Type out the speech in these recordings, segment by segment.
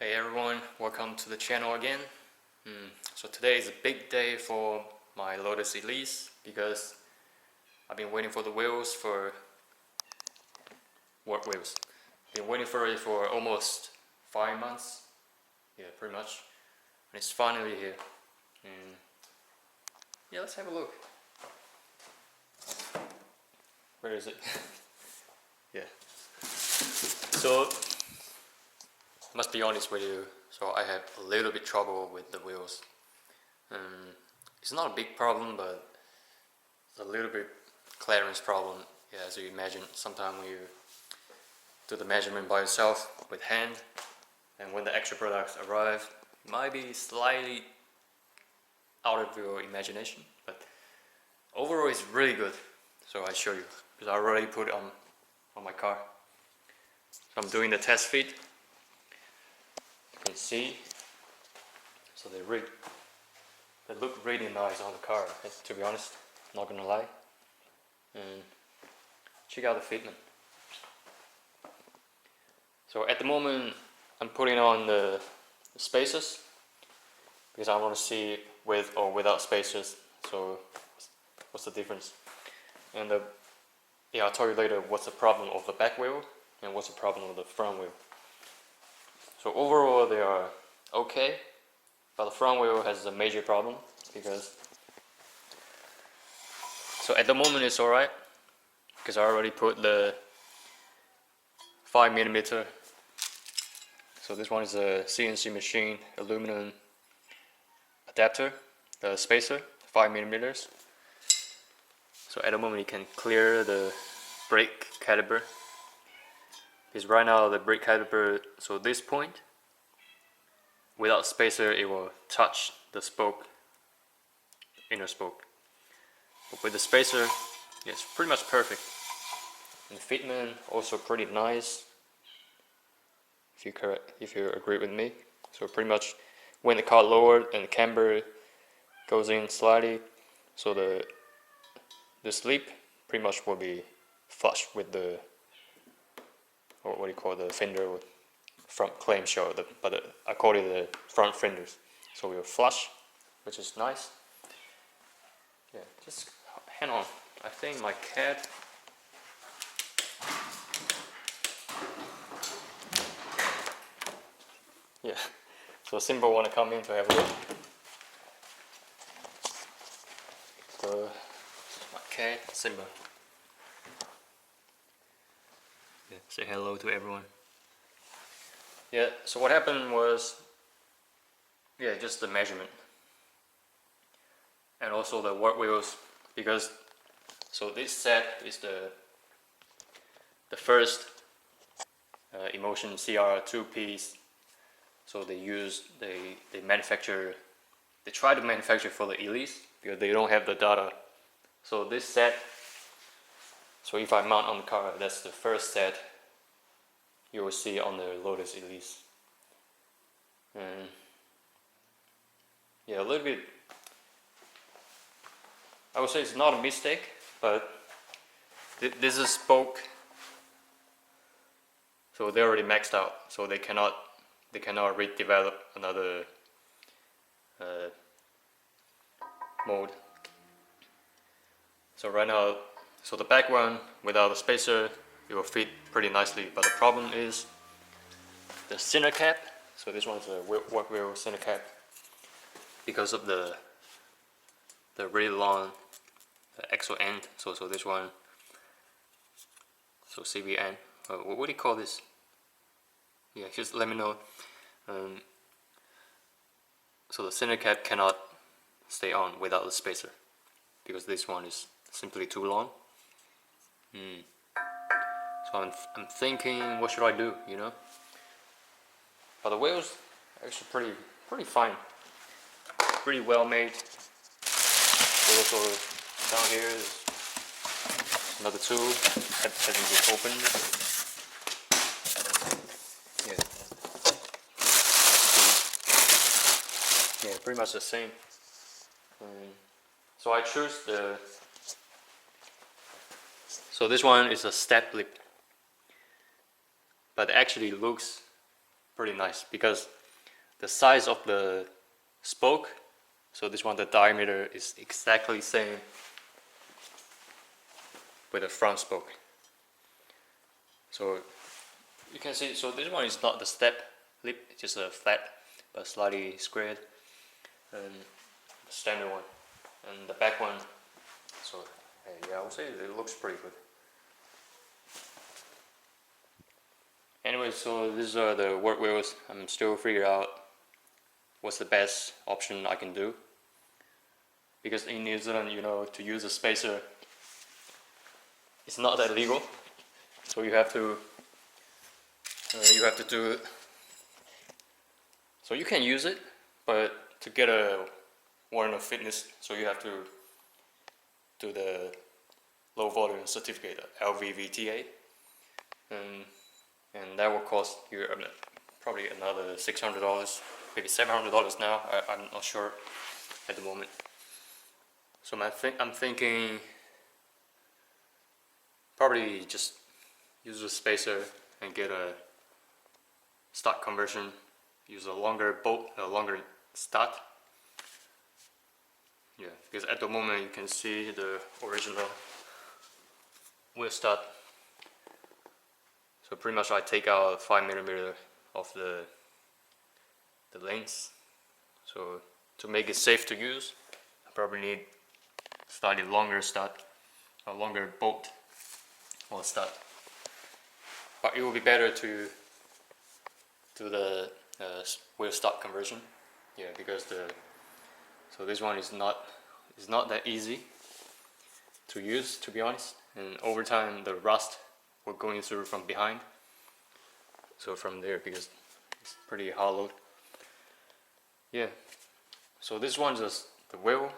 Hey everyone, welcome to the channel again. So today is a big day for my Lotus Elise because I've been waiting for the wheels for work wheels. Been waiting for it for almost 5 months. Yeah, pretty much. And it's finally here. And yeah, let's have a look. Where is it? Yeah. So must be honest with you, so I have a little bit trouble with the wheels. It's not a big problem, but it's a little bit clearance problem. Yeah, as you imagine, sometimes when you do the measurement by yourself with hand, and when the extra products arrive, it might be slightly out of your imagination, but overall it's really good. So I show you, because I already put it on my car. So I'm doing the test fit. You can see, so they look really nice on the car, to be honest, not gonna lie. And check out the fitment. So at the moment I'm putting on the spacers because I want to see with or without spacers, so what's the difference. And yeah, I'll tell you later what's the problem of the back wheel and what's the problem of the front wheel. So overall they are okay, but the front wheel has a major problem because, so at the moment it's alright because I already put the 5mm. So this one is a CNC machine aluminum adapter, the spacer, 5mm. So at the moment you can clear the brake caliper. Because right now the brake caliper, so this point, without spacer it will touch the spoke, inner spoke. But with the spacer, it's pretty much perfect. And the fitment also pretty nice, if you agree with me. So pretty much when the car lowered and the camber goes in slightly, so the sleep pretty much will be flush with the, or what do you call the fender, front clamshell, but I call it the front fenders. So we're flush, which is nice. Yeah, just hang on. I think my cat. Yeah, so Simba want to come in to have a look. So my cat, Simba. Yeah, say hello to everyone. Yeah, so what happened was, yeah, just the measurement. And also the work wheels, because, so this set is the first Emotion CR2P. So they manufacture, they try to manufacture for the Elise because they don't have the data. So this set, so if I mount on the car, that's the first set you will see on the Lotus Elise. And yeah, a little bit, I would say it's not a mistake, but this is spoke, so they're already maxed out, so they cannot redevelop another mode. So right now, so the back one without a spacer, it will fit pretty nicely, but the problem is the center cap. So this one's a work wheel center cap, because of the really long axle end. So this one, so CVN, what do you call this? Yeah, just let me know. So the center cap cannot stay on without the spacer because this one is simply too long. So I'm thinking, what should I do? You know. But the wheels are actually pretty fine, pretty well made. Also down here is another tool that hasn't been opened. Yeah, pretty much the same. So I choose so this one is a step lip, but actually looks pretty nice because the size of the spoke, so this one, the diameter is exactly same with the front spoke. So you can see, so this one is not the step lip, it's just a flat but slightly squared, and the standard one, and the back one. So yeah, I would say it looks pretty good. Anyway, so these are the work wheels. I'm still figuring out what's the best option I can do, because in New Zealand, you know, to use a spacer, it's not that legal. So you have to do it. So you can use it, but to get a warrant of fitness, so you have to do the low volume certificate, LVVTA, and that will cost you probably another $600, maybe $700 now. I'm not sure at the moment. So I'm thinking probably just use a spacer and get a stud conversion. Use a longer bolt, a longer stud. Yeah, because at the moment you can see the original wheel stud. So pretty much I take out 5mm of the length. So to make it safe to use, I probably need slightly longer stud, a longer bolt or stud. But it will be better to do the wheel stud conversion. Yeah, because so this one is not that easy to use, to be honest. And over time the rust will going through from behind. So from there, because it's pretty hollow. Yeah. So this one's just the wheel.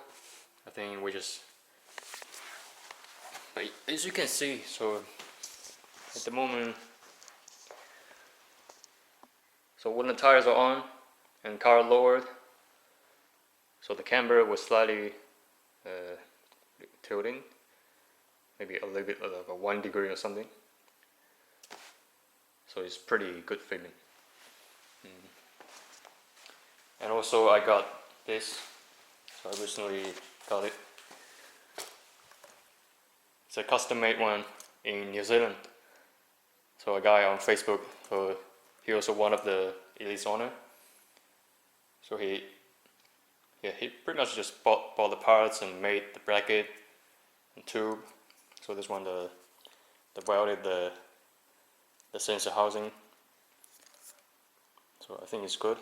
I think we just. But as you can see, so at the moment. So when the tires are on and car lowered, so the camber was slightly tilting, maybe a little bit like a 1 degree or something. So it's pretty good fitment. And also I got this, so I recently got it. It's a custom made one in New Zealand. So a guy on Facebook, so he also one of the Elise owner. So he pretty much just bought the parts and made the bracket and tube. So this one, the welded the sensor housing. So I think it's good.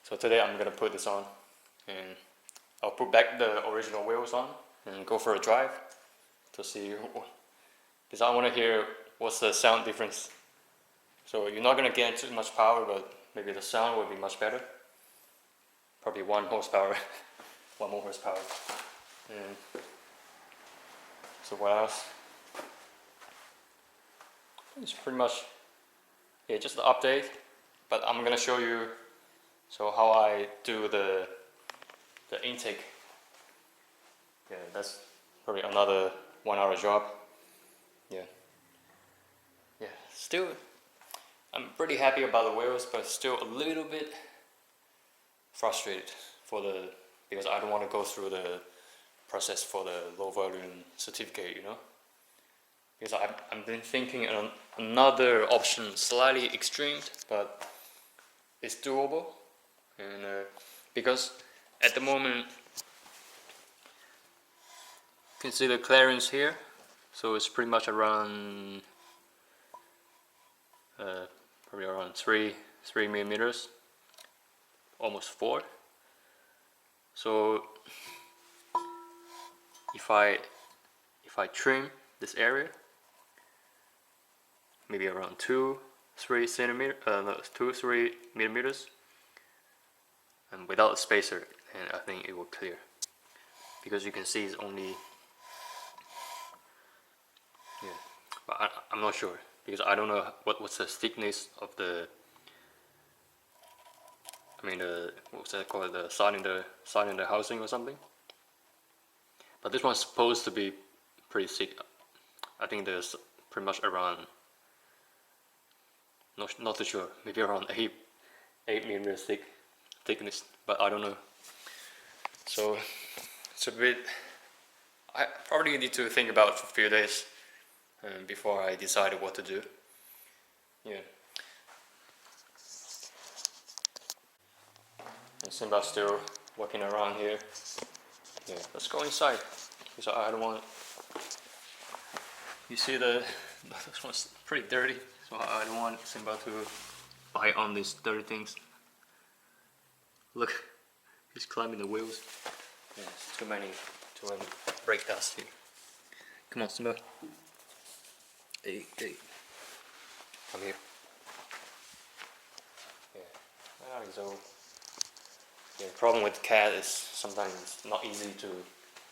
So today I'm gonna put this on, and I'll put back the original wheels on and go for a drive to see, because I want to hear what's the sound difference. So you're not gonna get too much power, but maybe the sound will be much better. Probably 1 horsepower, 1 more horsepower. And so what else? It's pretty much, yeah, just the update. But I'm gonna show you so how I do the intake. Yeah, that's probably another 1 hour job. Yeah, still I'm pretty happy about the wheels, but still a little bit frustrated because I don't want to go through the process for the low volume certificate, you know. Because I've been thinking on another option, slightly extreme, but it's doable. And because at the moment, you can see the clearance here, so it's pretty much around probably around 3 millimeters, almost 4. So if I trim this area, maybe around 2-3 millimeters, and without a spacer, and I think it will clear, because you can see it's only, yeah, but I'm not sure, because I don't know what's the thickness of the, I mean what's that called, the cylinder housing or something. But this one's supposed to be pretty thick. I think there's pretty much around not too sure, maybe around 8 millimeters thickness, but I don't know. So it's a bit, I probably need to think about it for a few days before I decided what to do. Yeah. And Simba's still walking around here. Yeah, let's go inside, because I don't want, you see this one's pretty dirty, so I don't want Simba to bite on these dirty things. Look, he's climbing the wheels. Yeah, it's too many brake dust here. Come on, Simba. Hey, come here. Yeah, so yeah, the problem with the cat is sometimes it's not easy to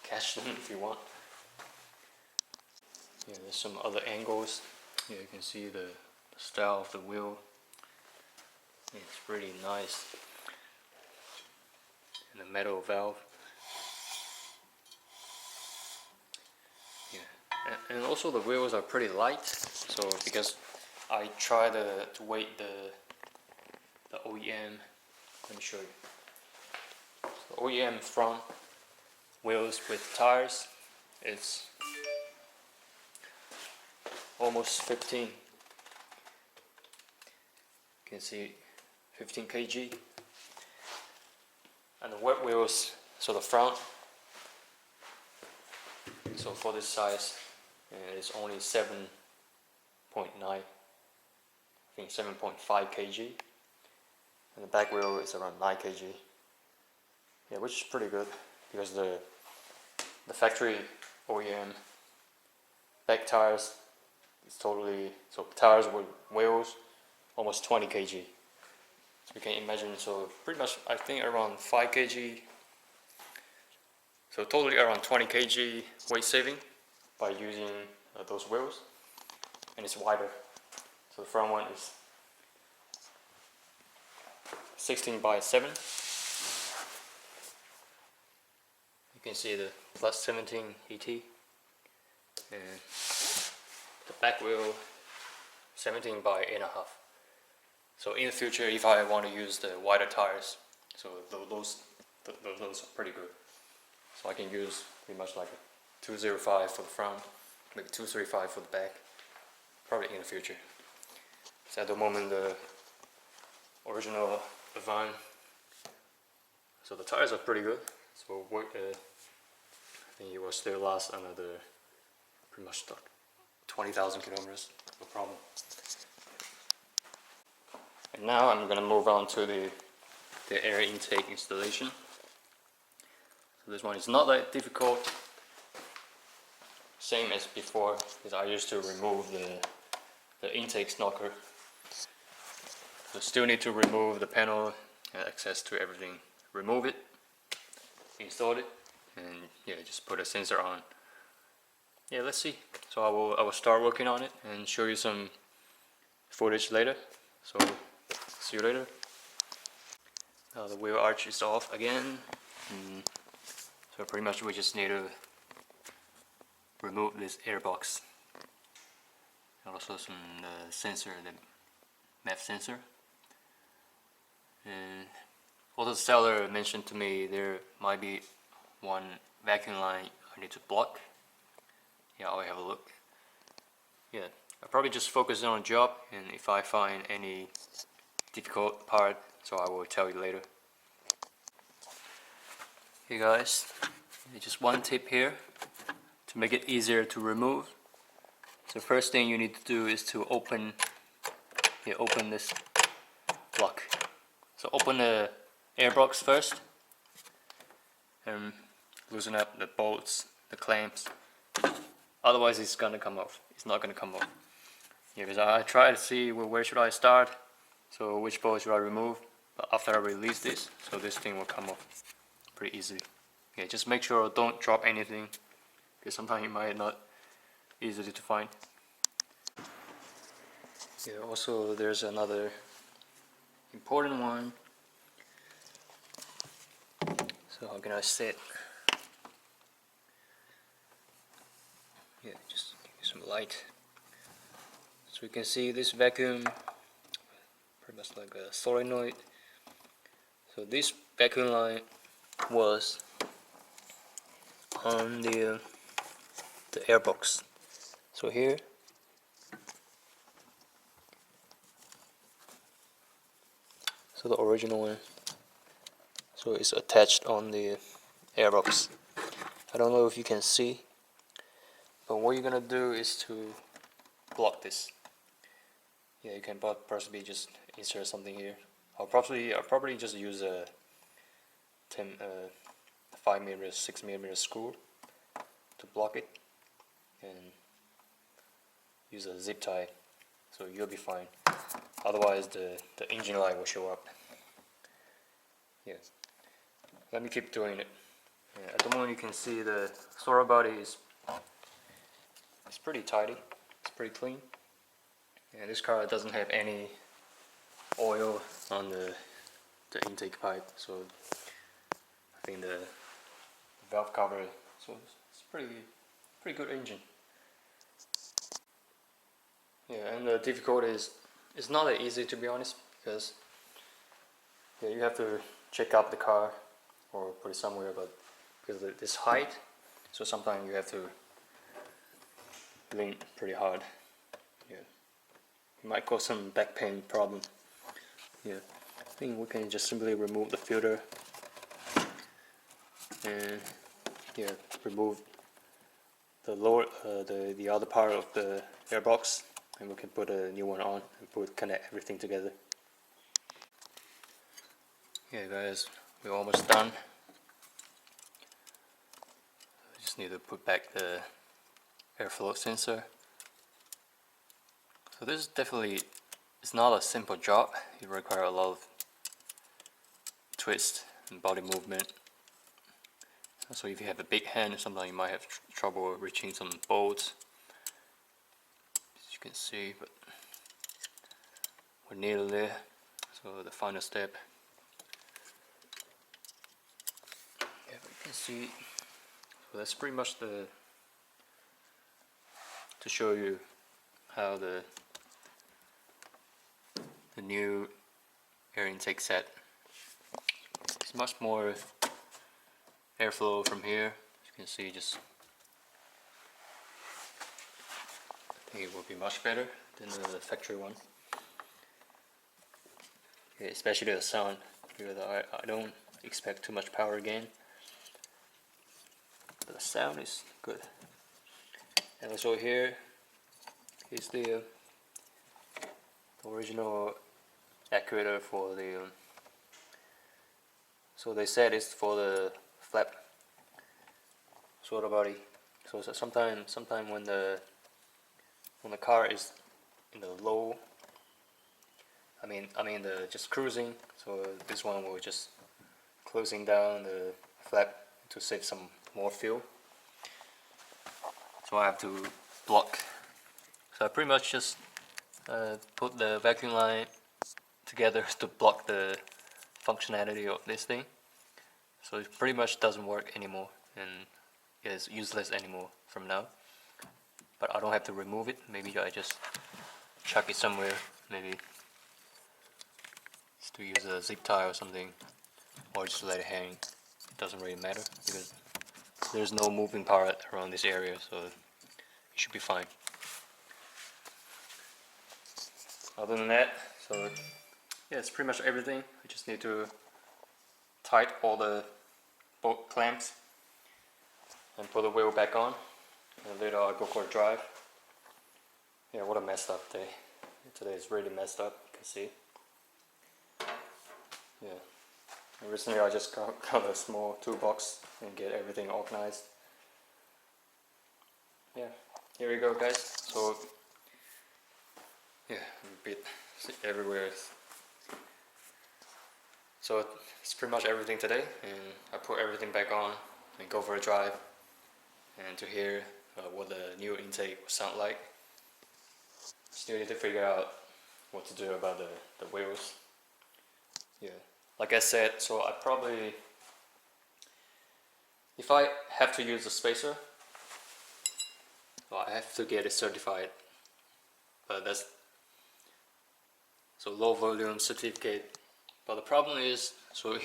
catch them if you want. Yeah, there's some other angles. Yeah, you can see the style of the wheel. Yeah, it's pretty nice. And the metal valve. Yeah, and also the wheels are pretty light. So because I try to weight the OEM. Let me show you. So OEM front wheels with tires, it's almost 15. You can see 15 kg. And the wet wheels, so the front, so for this size, it's only 7.9, I think 7.5 kg. And the back wheel is around 9 kg. Yeah, which is pretty good, because the factory OEM back tires is totally, so tires with wheels almost 20 kg. So you can imagine, so pretty much I think around 5 kg, so totally around 20 kg weight saving by using those wheels, and it's wider. So the front one is 16 by 7. You can see the plus 17 ET, and the back wheel 17 by 8.5. So in the future, if I want to use the wider tires, so those are pretty good. So I can use pretty much like a 205 for the front, maybe 235 for the back, probably in the future. So at the moment, the original Van, so the tires are pretty good. So I think it will still last another pretty much 20,000 kilometers, no problem. And now I'm going to move on to the air intake installation. So this one is not that difficult, same as before, because I used to remove the intake knocker. So still need to remove the panel and access to everything. Remove it, install it, and yeah, just put a sensor on. Yeah, let's see. So I will start working on it and show you some footage later. So see you later. Now the wheel arch is off again. So pretty much we just need to remove this air box. And also some sensor, the MEF sensor. And also the seller mentioned to me there might be one vacuum line I need to block. Yeah, I'll have a look. Yeah, I'll probably just focus on a job, and if I find any difficult part, so I will tell you later. Hey guys, just one tip here to make it easier to remove. So first thing you need to do is to open this block. So open the air box first and loosen up the bolts, the clamps. Otherwise it's gonna come off. It's not gonna come off. Yeah, because I try to see where should I start. So which bolt should I remove? But after I release this, so this thing will come off pretty easily. Yeah, just make sure don't drop anything, because sometimes it might not easily to find. Yeah, also there's another important one. So how can I say it? Yeah, just give you some light. So you can see this vacuum pretty much like a solenoid. So this vacuum line was on the airbox. So here, so the original one, so it's attached on the airbox. I don't know if you can see, but what you're gonna do is to block this. Yeah, you can possibly just insert something here. I'll probably just use a 5mm, 6mm screw to block it, and use a zip tie, so you'll be fine. Otherwise, the engine light will show up. Yeah, let me keep doing it. Yeah, at the moment, you can see the throttle body is pretty tidy. It's pretty clean. Yeah, this car doesn't have any oil on the intake pipe, so I think the valve cover, so it's pretty good engine. Yeah, and the difficulty is it's not that easy, to be honest, because yeah, you have to check up the car or put it somewhere, but because of this height, so sometimes you have to lean pretty hard. Yeah, it might cause some back pain problem. Yeah, I think we can just simply remove the filter and yeah, remove the lower the other part of the airbox, and we can put a new one on and connect everything together. Yeah guys, we're almost done. We just need to put back the airflow sensor. So this is definitely, it's not a simple job. It requires a lot of twist and body movement. So if you have a big hand or something, you might have trouble reaching some bolts, as you can see, but we're nearly there. So the final step. Yeah, you can see, so that's pretty much to show you how the new air intake set. It's much more airflow from here. As you can see, just I think it will be much better than the factory one. Okay, especially the sound, because I don't expect too much power gain, but the sound is good. And also here is the original actuator for the so they said it's for the flap throttle body. So sometime when the car is in the low, I mean the just cruising, so this one will just closing down the flap to save some more fuel. So I have to block. So I pretty much just put the vacuum line together to block the functionality of this thing. So it pretty much doesn't work anymore and is useless anymore from now. But I don't have to remove it. Maybe I just chuck it somewhere. Maybe just to use a zip tie or something, or just let it hang. It doesn't really matter because there's no moving part around this area, so it should be fine. Other than that, so yeah, it's pretty much everything. I just need to tight all the bolt clamps and put the wheel back on, and later I'll go for a drive. Yeah, what a messed up day. Today is really messed up, you can see. Yeah, and recently I just got a small toolbox and get everything organized. Yeah, here we go guys. So yeah, a bit everywhere. So it's pretty much everything today, and I put everything back on and go for a drive and to hear what the new intake will sound like. Still need to figure out what to do about the wheels. Yeah, like I said, so I probably, if I have to use a spacer, well, I have to get it certified, but that's, so low volume certificate. But the problem is, so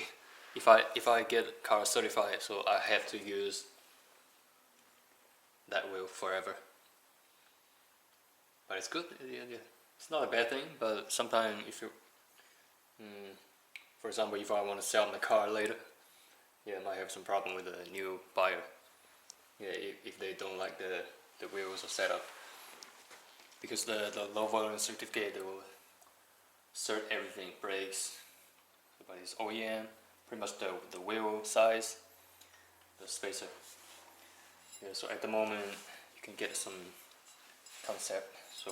if I get car certified, so I have to use that wheel forever. But it's good. Yeah. It's not a bad thing. But sometimes if you, for example, if I want to sell my car later, yeah, I might have some problem with a new buyer. Yeah, if they don't like the wheels or setup, because the low volume certificate, they will cert everything, brakes, but it's OEM, pretty much the wheel size, the spacer. Yeah, so at the moment you can get some concept. So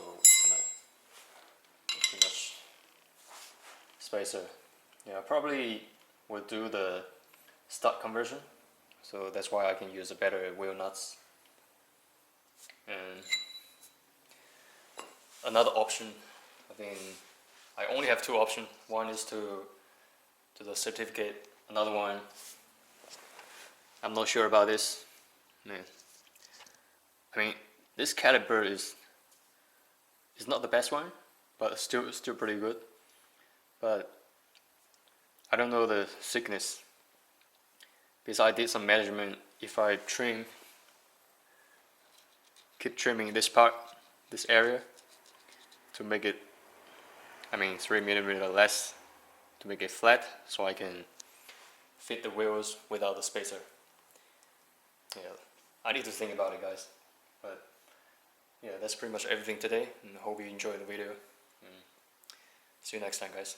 pretty much spacer. Yeah, I probably will do the stock conversion. So that's why I can use a better wheel nuts. And another option, I think I only have two options. One is to do the certificate. Another one, I'm not sure about this. Man, I mean, this caliper is not the best one, but still pretty good. But I don't know the thickness, because I did some measurement. If I keep trimming this part, this area, to make it, 3mm less, to make it flat, so I can fit the wheels without the spacer. Yeah, I need to think about it, guys. But yeah, that's pretty much everything today, and I hope you enjoyed the video. See you next time, guys.